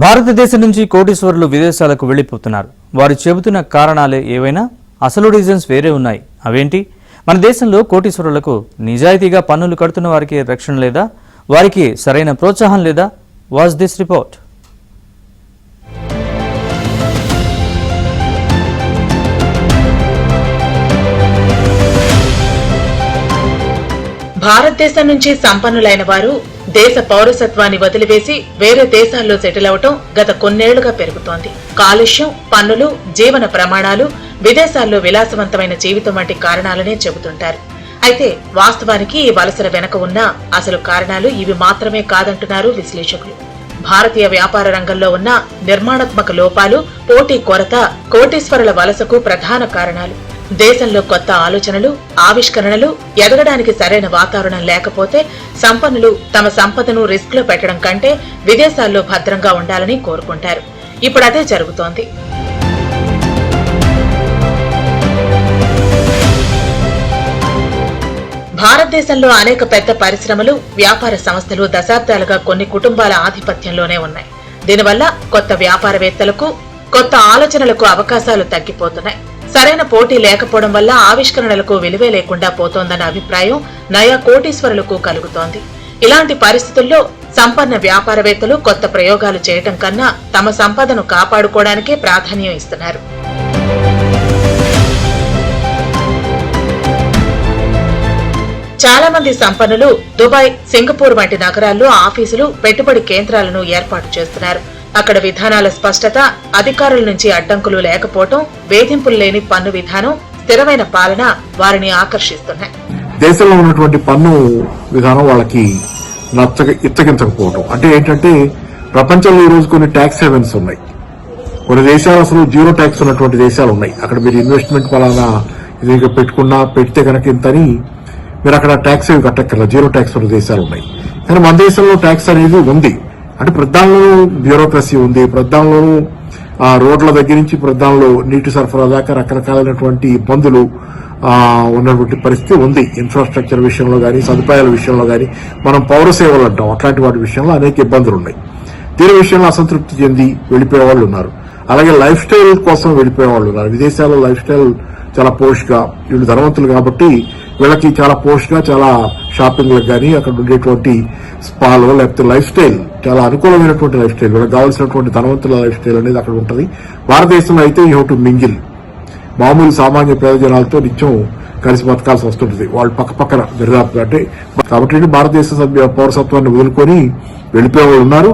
భారతదేశం నుంచి కోటీశ్వరులు విదేశాలకు వెళ్లిపోతున్నారు. వారు చెబుతున్న కారణాలే ఏవైనా అసలు రీజన్స్ వేరే ఉన్నాయి. అవేంటి? మన దేశంలో కోటీశ్వరులకు నిజాయితీగా పన్నులు కడుతున్న వారికి రక్షణ లేదా? వారికి సరైన ప్రోత్సాహం లేదా? Watch this report. భారతదేశం నుంచి సంపన్నులైన వారు దేశ పౌరసత్వాన్ని వదిలివేసి వేరే దేశాల్లో సెటిల్ అవటం గత కొన్నేళ్లుగా పెరుగుతోంది. కాలుష్యం, పన్నులు, జీవన ప్రమాణాలు, విదేశాల్లో విలాసవంతమైన జీవితం వంటి కారణాలనే చెబుతుంటారు. అయితే వాస్తవానికి ఈ వలసల వెనక ఉన్న అసలు కారణాలు ఇవి మాత్రమే కాదంటున్నారు విశ్లేషకులు. భారతీయ వ్యాపార రంగంలో ఉన్న నిర్మాణాత్మక లోపాలు, పోటీ కొరత కోటీశ్వరుల వలసకు ప్రధాన కారణాలు. దేశంలో కొత్త ఆలోచనలు, ఆవిష్కరణలు ఎదగడానికి సరైన వాతావరణం లేకపోతే సంపన్నులు తమ సంపదను రిస్క్ లో పెట్టడం కంటే విదేశాల్లో భద్రంగా ఉండాలని కోరుకుంటారు. ఇప్పుడు అదే జరుగుతోంది. భారతదేశంలో అనేక పెద్ద పరిశ్రమలు, వ్యాపార సంస్థలు దశాబ్దాలుగా కొన్ని కుటుంబాల ఆధిపత్యంలోనే ఉన్నాయి. దీనివల్ల కొత్త వ్యాపారవేత్తలకు, కొత్త ఆలోచనలకు అవకాశాలు తగ్గిపోతున్నాయి. సరైన పోటీ లేకపోవడం వల్ల ఆవిష్కరణలకు విలువే లేకుండా పోతోందన్న అభిప్రాయం నయా కోటీశ్వరులకు కలుగుతోంది. ఇలాంటి పరిస్థితుల్లో సంపన్న వ్యాపారవేత్తలు కొత్త ప్రయోగాలు చేయటం కన్నా తమ సంపదను కాపాడుకోవడానికే ప్రాధాన్యం ఇస్తున్నారు. చాలా మంది సంపన్నులు దుబాయ్, సింగపూర్ వంటి నగరాల్లో ఆఫీసులు, పెట్టుబడి కేంద్రాలను ఏర్పాటు చేస్తున్నారు. అక్కడ విధానాల స్పష్టత, అధికారుల నుంచి అడ్డంకులు లేకపోవడం, వేధింపులు లేని పన్ను విధానం, స్థిరమైన పాలన వారిని ఆకర్షిస్తున్నాయి. దేశంలో ఉన్నటువంటి పన్ను విధానం వాళ్ళకి ఇచ్చగించకపోవడం అంటే ఏంటంటే, ప్రపంచంలో ఈ రోజు కొన్ని ట్యాక్స్ హెవెన్స్ ఉన్నాయి. కొన్ని దేశాలు అసలు జీరో ట్యాక్స్ ఉన్నటువంటి దేశాలు ఉన్నాయి. అక్కడ మీరు ఇన్వెస్ట్మెంట్ వలన ఇది పెడితే కనుక ఇంతని మీరు అక్కడ ట్యాక్స్ ఏమి కట్టక్కర్లేదు, జీరో ట్యాక్స్ ఉన్న దేశాలు ఉన్నాయి. కానీ మన దేశంలో ట్యాక్స్ అనేది ఉంది. అంటే ప్రధానంలో బ్యూరోక్రసీ ఉంది. ప్రధానంలో రోడ్ల దగ్గర నుంచి ప్రధానంలో నీటి సరఫరా దాకా రకరకాలైనటువంటి ఇబ్బందులు ఉన్నటువంటి పరిస్థితి ఉంది. ఇన్ఫ్రాస్ట్రక్చర్ విషయంలో కానీ, సదుపాయాల విషయంలో కానీ, మనం పౌర సేవలు అంటాం, అట్లాంటి వాటి విషయంలో అనేక ఇబ్బందులు ఉన్నాయి. దీని విషయంలో అసంతృప్తి చెంది వెళ్లిపోయే వాళ్ళు ఉన్నారు. అలాగే లైఫ్ స్టైల్ కోసం వెళ్లిపోయే వాళ్ళు ఉన్నారు. విదేశాల్లో లైఫ్ స్టైల్ చాలా పోష్ గా, వీళ్ళు ధనవంతులు కాబట్టి వీళ్ళకి చాలా పోష్ గా, చాలా షాపింగ్లకు కానీ, అక్కడ ఉండేటువంటి స్పాలో లేకపోతే లైఫ్ స్టైల్ చాలా అనుకూలమైనటువంటి లైఫ్ స్టైల్, వీళ్ళకి కావాల్సినటువంటి ధనవంతుల లైఫ్ స్టైల్ అనేది అక్కడ ఉంటుంది. భారతదేశంలో అయితే యూ హెవ్ టు మింగిల్, మామూలు సామాన్య ప్రయోజనాలతో నిత్యం కలిసి బతకాల్సి వస్తుంటుంది. వాళ్ళు పక్కన దరిదాపుగా. అంటే కాబట్టి భారతదేశ పౌరసత్వాన్ని వదులుకొని వెళ్లిపోయే వాళ్ళు ఉన్నారు.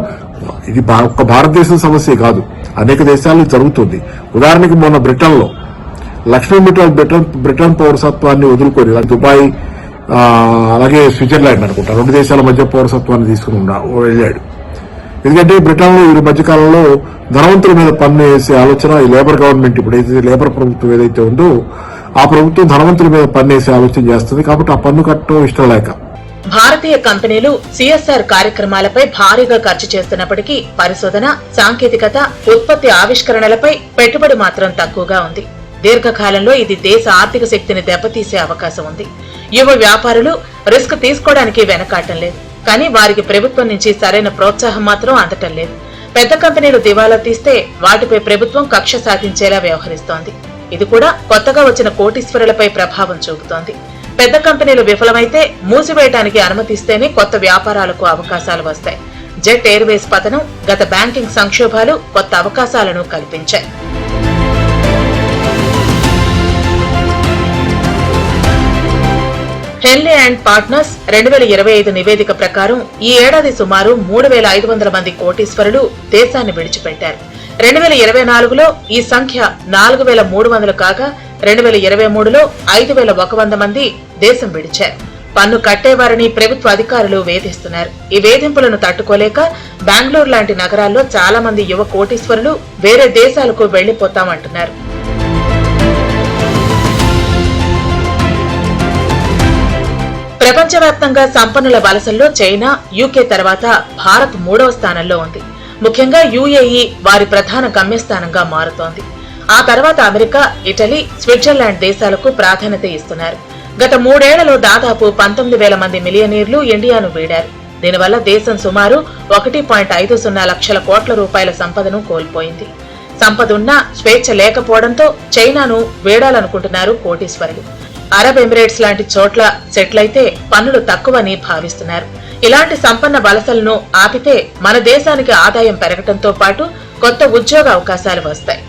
ఇది ఒక్క భారతదేశం సమస్య కాదు, అనేక దేశాల్లో జరుగుతుంది. ఉదాహరణకి మొన్న బ్రిటన్లో లక్ష్మీ బ్రిటన్ పౌరసత్వాన్ని వదులుకొని దుబాయ్, అలాగే స్విట్జర్లాండ్ అనుకుంటా, రెండు దేశాల మధ్య పౌరసత్వాన్ని తీసుకుని వెళ్ళాడు. ఎందుకంటే బ్రిటన్లో ఈ మధ్యకాలంలో ధనవంతుల మీద పన్ను వేసే ఆలోచన ఈ లేబర్ గవర్నమెంట్, ఇప్పుడు ఏదైతే లేబర్ ప్రభుత్వం ఏదైతే ఉందో ఆ ప్రభుత్వం ధనవంతుల మీద పన్ను వేసే ఆలోచన చేస్తుంది. కాబట్టి ఆ పన్ను కట్టడం ఇష్టం లేక భారతీయ కంపెనీలు సిఎస్ఆర్ కార్యక్రమాలపై భారీగా ఖర్చు చేస్తున్నప్పటికీ పరిశోధన, సాంకేతికత, ఉత్పత్తి ఆవిష్కరణలపై పెట్టుబడి మాత్రం తక్కువగా ఉంది. దీర్ఘకాలంలో ఇది దేశ ఆర్థిక శక్తిని దెబ్బతీసే అవకాశం ఉంది. యువ వ్యాపారులు రిస్క్ తీసుకోవడానికి వెనకాడటం లేదు. కానీ వారికి ప్రభుత్వం నుంచి సరైన ప్రోత్సాహం మాత్రం అందటం లేదు. పెద్ద కంపెనీలు దివాలా తీస్తే వాటిపై ప్రభుత్వం కక్ష సాధించేలా వ్యవహరిస్తోంది. ఇది కూడా కొత్తగా వచ్చిన కోటీశ్వరులపై ప్రభావం చూపుతోంది. పెద్ద కంపెనీలు విఫలమైతే మూసివేయడానికి అనుమతిస్తేనే కొత్త వ్యాపారాలకు అవకాశాలు వస్తాయి. జెట్ ఎయిర్వేస్ పతనం, గత బ్యాంకింగ్ సంక్షోభాలు కొత్త అవకాశాలను కల్పించాయి. హెన్లీ అండ్ పార్ట్నర్స్ 2025 నివేదిక ప్రకారం ఈ ఏడాది సుమారు 3,500 మంది కోటీశ్వరులు దేశాన్ని విడిచిపెట్టారు. 2024లో ఈ సంఖ్య 4,300 కాగా 2023లో 5,100 మంది దేశం విడిచారు. పన్ను కట్టేవారిని ప్రభుత్వ అధికారులు వేధిస్తున్నారు. ఈ వేధింపులను తట్టుకోలేక బెంగళూరు లాంటి నగరాల్లో చాలా మంది యువ కోటీశ్వరులు వేరే దేశాలకు వెళ్లిపోతామంటున్నారు. ప్రపంచవ్యాప్తంగా సంపన్నుల వలసల్లో చైనా, యూకే తర్వాత భారత్ 3వ స్థానంలో ఉంది. ముఖ్యంగా యుఏఈ వారి ప్రధాన గమ్యస్థానంగా మారుతోంది. ఆ తర్వాత అమెరికా, ఇటలీ, స్విట్జర్లాండ్ దేశాలకు ప్రాధాన్యత ఇస్తున్నారు. గత 3 ఏళ్లలో దాదాపు 19,000 మంది మిలియనీర్లు ఇండియాను వీడారు. దీనివల్ల దేశం సుమారు 1.50 లక్షల కోట్ల రూపాయల సంపదను కోల్పోయింది. సంపద ఉన్నా స్వేచ్ఛ లేకపోవడంతో చైనాను వేడాలనుకుంటున్నారు కోటీశ్వరులు. అరబ్ ఎమిరేట్స్ లాంటి చోట్ల సెటిల్ అయితే పన్నులు తక్కువని భావిస్తున్నారు. ఇలాంటి సంపన్న వలసలను ఆపితే మన దేశానికి ఆదాయం పెరగటంతో పాటు కొత్త ఉద్యోగ అవకాశాలు వస్తాయి.